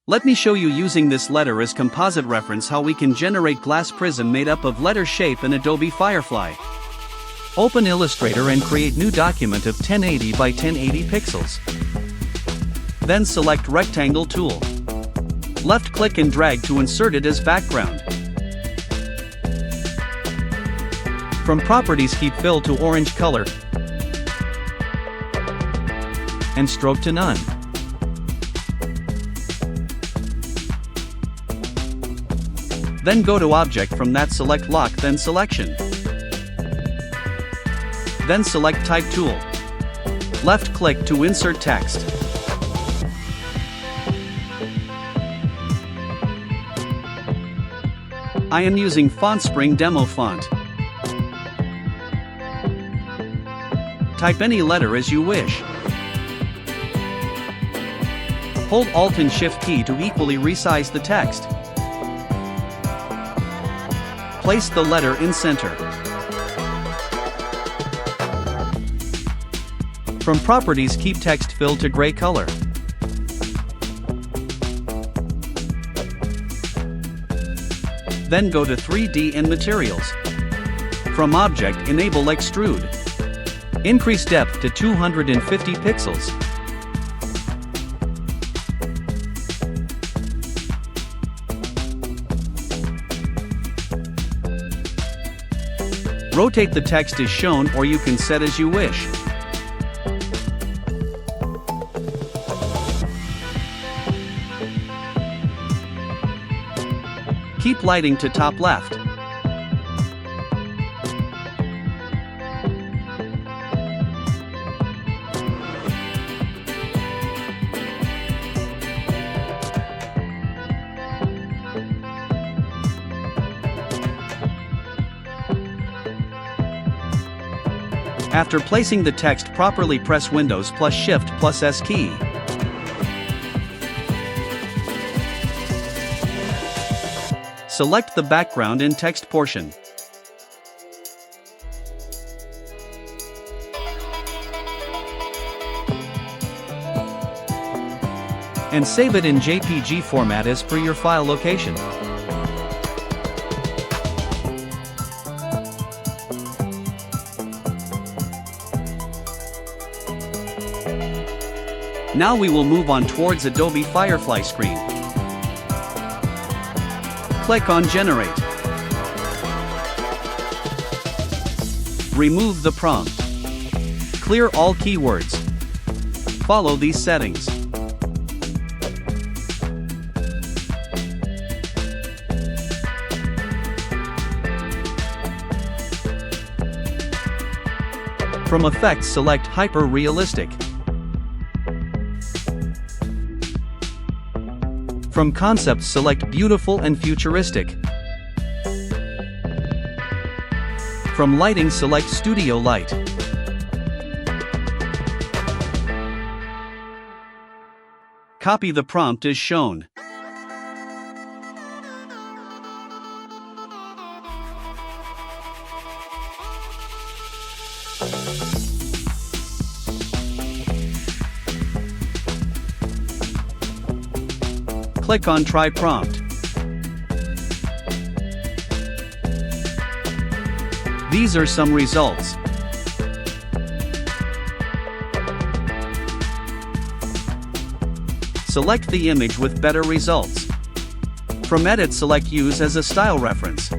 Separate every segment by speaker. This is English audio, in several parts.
Speaker 1: Let me show you using this letter as composite reference how we can generate glass prism made up of letter shape in Adobe Firefly. Open Illustrator and create new document of 1080 by 1080 pixels. Then select Rectangle tool. Left-click and drag to insert it as background. From Properties, keep Fill to orange color and Stroke to none. Then go to Object, from that select Lock, then Selection. Then select Type tool. Left-click to insert text. I am using FontSpring Demo font. Type any letter as you wish. Hold Alt and Shift key to equally resize the text. Place the letter in center. From Properties, keep Text Fill to gray color. Then go to 3D and Materials. From Object, enable Extrude. Increase depth to 250 pixels. Rotate the text as shown, or you can set as you wish. Keep lighting to top left. After placing the text properly, press Windows plus Shift plus S key. Select the background and text portion. And save it in JPG format as per your file location. Now we will move on towards Adobe Firefly screen. Click on Generate. Remove the prompt. Clear all keywords. Follow these settings. From Effects, select Hyper Realistic. From Concepts, select Beautiful and Futuristic. From Lighting, select Studio Light. Copy the prompt as shown. Click on Try Prompt. These are some results. Select the image with better results. From Edit, select Use as a style reference.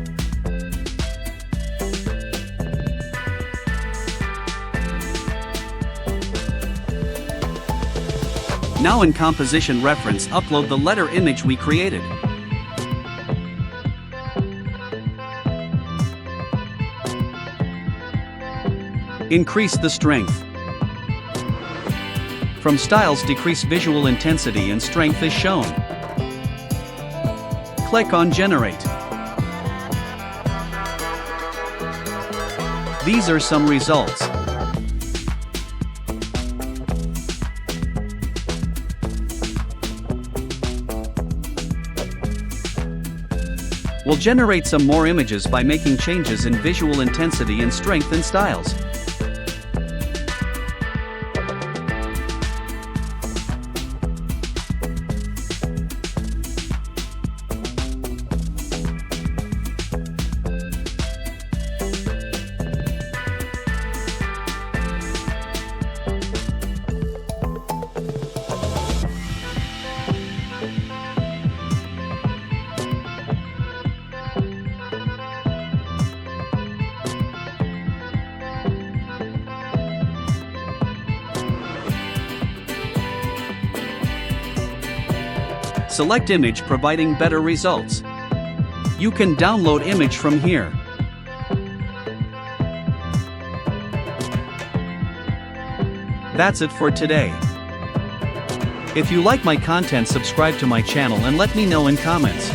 Speaker 1: Now in Composition Reference, upload the letter image we created. Increase the strength. From Styles, decrease visual intensity and strength as shown. Click on Generate. These are some results. We'll generate some more images by making changes in visual intensity and strength and styles. Select image providing better results. You can download image from here. That's it for today. If you like my content, subscribe to my channel and let me know in comments.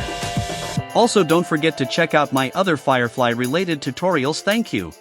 Speaker 1: Also, don't forget to check out my other Firefly related tutorials. Thank you.